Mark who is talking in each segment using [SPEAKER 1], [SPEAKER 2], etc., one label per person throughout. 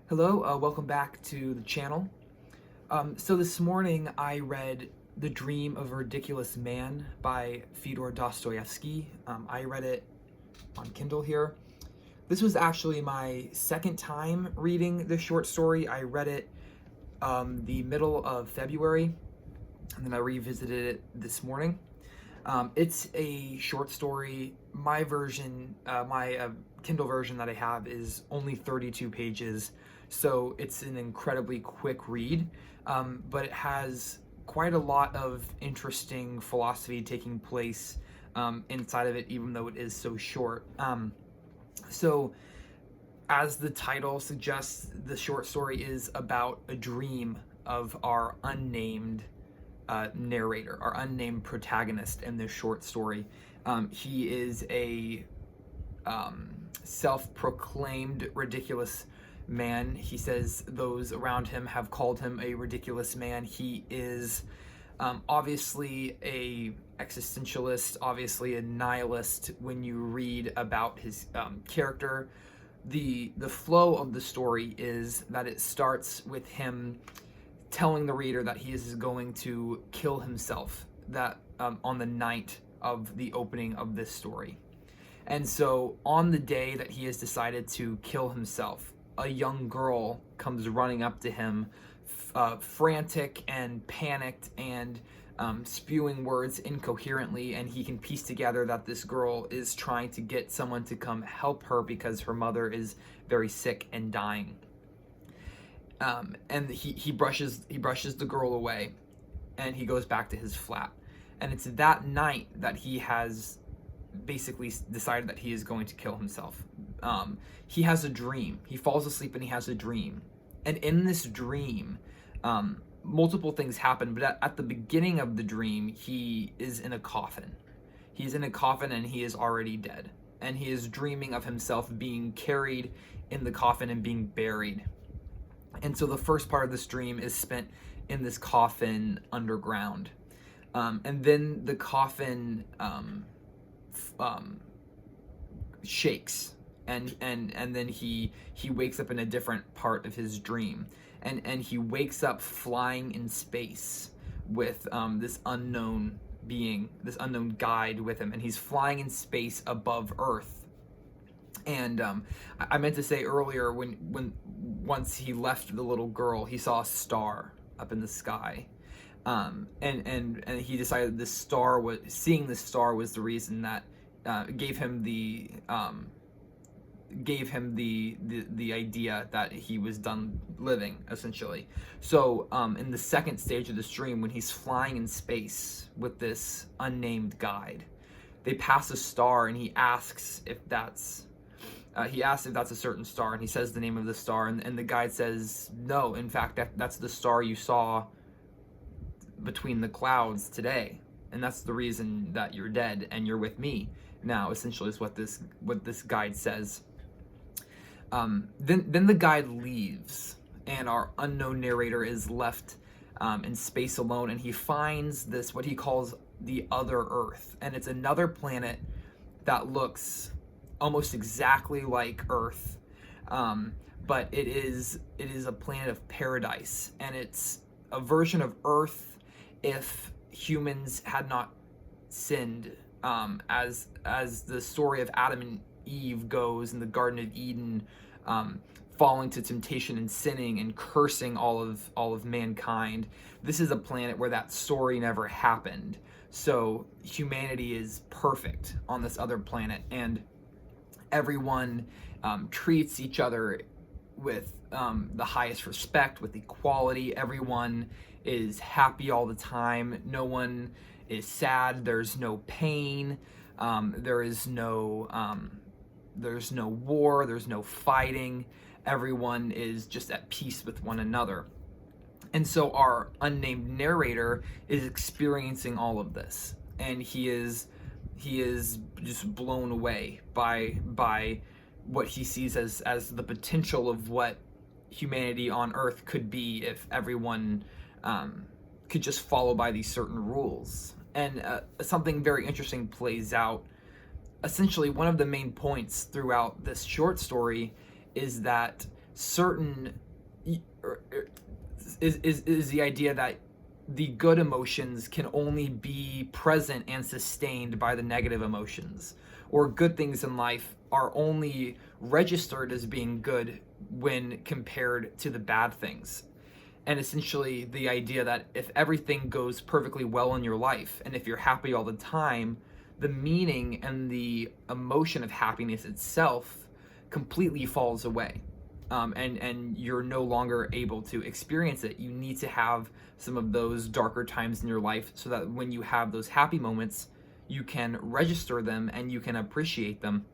[SPEAKER 1] Hello, welcome back to the channel. So this morning I read The Dream of a Ridiculous Man by Fyodor Dostoevsky. I read it on Kindle here. This was actually my second time reading this short story. I read it the middle of February, and then I revisited it this morning. It's a short story. My version, my Kindle version that I have is only 32 pages, so it's an incredibly quick read, but it has quite a lot of interesting philosophy taking place inside of it, even though it is so short. So, as the title suggests, the short story is about a dream of our unnamed narrator, our unnamed protagonist in this short story. He is a self-proclaimed ridiculous man. He says those around him have called him a ridiculous man. He is obviously a existentialist, obviously a nihilist. When you read about his character, the flow of the story is that it starts with him telling the reader that he is going to kill himself that on the night of the opening of this story. And so on the day that he has decided to kill himself, a young girl comes running up to him, frantic and panicked and spewing words incoherently, and he can piece together that this girl is trying to get someone to come help her because her mother is very sick and dying. And he brushes the girl away, and he goes back to his flat. And it's that night that he has basically decided that he is going to kill himself. He has a dream. He falls asleep and he has a dream. And in this dream, multiple things happen, but at the beginning of the dream, he is in a coffin. He's in a coffin and he is already dead. And he is dreaming of himself being carried in the coffin and being buried. And so the first part of this dream is spent in this coffin underground. And then the coffin shakes, and then he wakes up in a different part of his dream. And he wakes up flying in space with this unknown being, this unknown guide with him. And he's flying in space above Earth. And I meant to say earlier, once he left the little girl, he saw a star up in the sky, and he decided seeing this star was the reason that gave him the idea that he was done living, essentially. So in the second stage of this dream, when he's flying in space with this unnamed guide, they pass a star, and he asks if that's a certain star, and he says the name of the star, and the guide says, no, in fact, that's the star you saw between the clouds today, and that's the reason that you're dead and you're with me now, essentially, is what this guide says. Then the guide leaves, and our unknown narrator is left in space alone, and he finds this, what he calls the other Earth, and it's another planet that looks almost exactly like Earth, but it is a planet of paradise, and it's a version of Earth if humans had not sinned, as the story of Adam and Eve goes in the Garden of Eden, falling to temptation and sinning and cursing all of mankind. This is a planet where that story never happened, so humanity is perfect on this other planet, and everyone treats each other with the highest respect, with equality. Everyone is happy all the time. No one is sad. There's no pain. There's no war. There's no fighting. Everyone is just at peace with one another. And so our unnamed narrator is experiencing all of this, and he is just blown away by what he sees as the potential of what humanity on Earth could be if everyone could just follow by these certain rules. And something very interesting plays out. Essentially, one of the main points throughout this short story is that certain is the idea that the good emotions can only be present and sustained by the negative emotions, or good things in life are only registered as being good when compared to the bad things. And essentially the idea that if everything goes perfectly well in your life, and if you're happy all the time, the meaning and the emotion of happiness itself completely falls away. And you're no longer able to experience it. You need to have some of those darker times in your life so that when you have those happy moments, you can register them and you can appreciate them.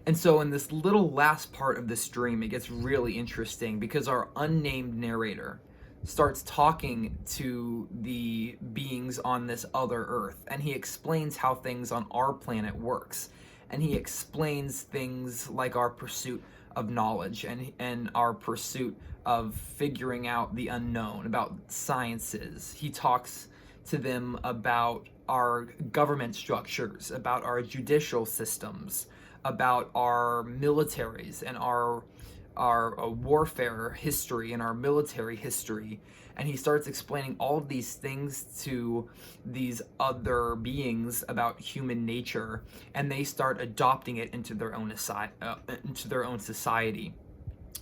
[SPEAKER 1] And so in this little last part of this dream, it gets really interesting because our unnamed narrator starts talking to the beings on this other Earth, and he explains how things on our planet works. And he explains things like our pursuit of knowledge and our pursuit of figuring out the unknown, about sciences. He talks to them about our government structures, about our judicial systems, about our militaries and our warfare history and our military history. And he starts explaining all of these things to these other beings about human nature, and they start adopting it into their own society.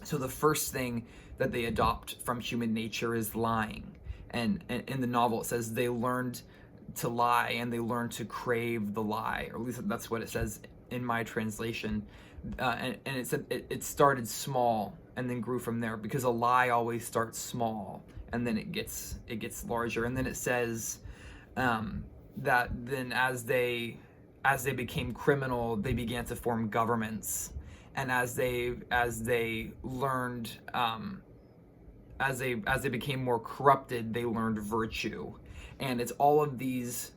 [SPEAKER 1] So the first thing that they adopt from human nature is lying. And in the novel it says they learned to lie and they learned to crave the lie, or at least that's what it says in my translation. And it said it started small and then grew from there, because a lie always starts small and then it gets larger. And then it says that then as they became criminal, they began to form governments, and as they learned as they became more corrupted, they learned virtue. And it's all of these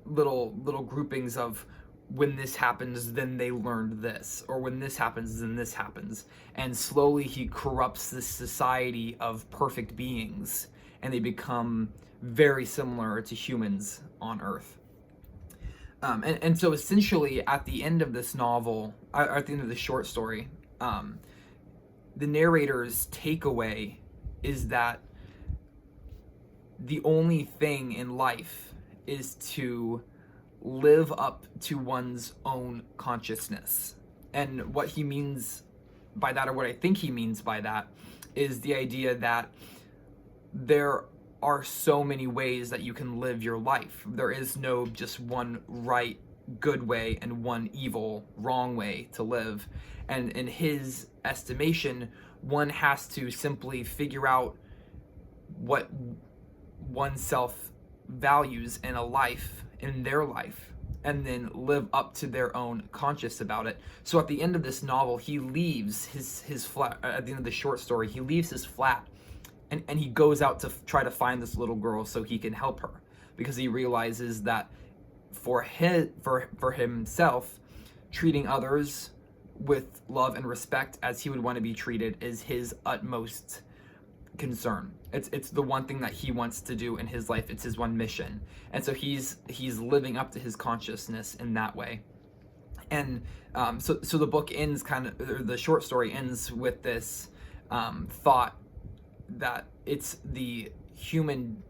[SPEAKER 1] little groupings of, when this happens, then they learned this, or when this happens, then this happens. And slowly he corrupts this society of perfect beings, and they become very similar to humans on Earth. And so essentially at the end of this novel, at the end of the short story, the narrator's takeaway is that the only thing in life is to live up to one's own consciousness. And what he means by that, or what I think he means by that, is the idea that there are so many ways that you can live your life. There is no just one right, good way and one evil, wrong way to live. And in his estimation, one has to simply figure out what oneself values in a life, in their life, and then live up to their own conscience about it. So at the end of this novel, he leaves his flat. At the end of the short story, he leaves his flat, and he goes out to try to find this little girl so he can help her, because he realizes that for himself, treating others with love and respect as he would want to be treated is his utmost concern. It's the one thing that he wants to do in his life. It's his one mission. And so he's living up to his consciousness in that way. And so the book ends the short story ends with this thought that it's the human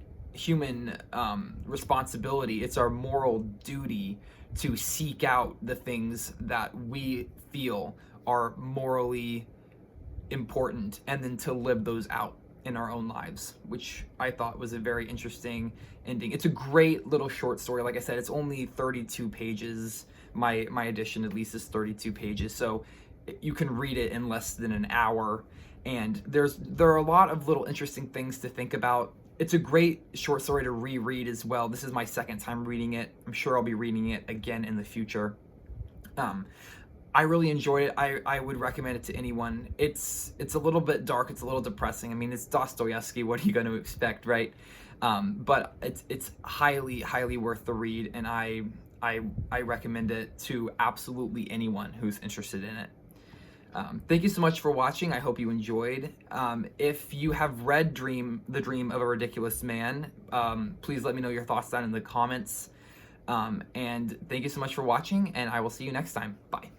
[SPEAKER 1] responsibility, it's our moral duty to seek out the things that we feel are morally important, and then to live those out in our own lives, which I thought was a very interesting ending. It's a great little short story. Like I said, it's only 32 pages. My edition at least is 32 pages, so you can read it in less than an hour. And there are a lot of little interesting things to think about. It's a great short story to reread as well. This is my second time reading it. I'm sure I'll be reading it again in the future. I really enjoyed it. I would recommend it to anyone. It's a little bit dark. It's a little depressing. I mean, it's Dostoevsky. What are you going to expect, right? But it's highly worth the read, and I recommend it to absolutely anyone who's interested in it. Thank you so much for watching. I hope you enjoyed. If you have read The Dream of a Ridiculous Man, please let me know your thoughts down in the comments. And thank you so much for watching, and I will see you next time. Bye.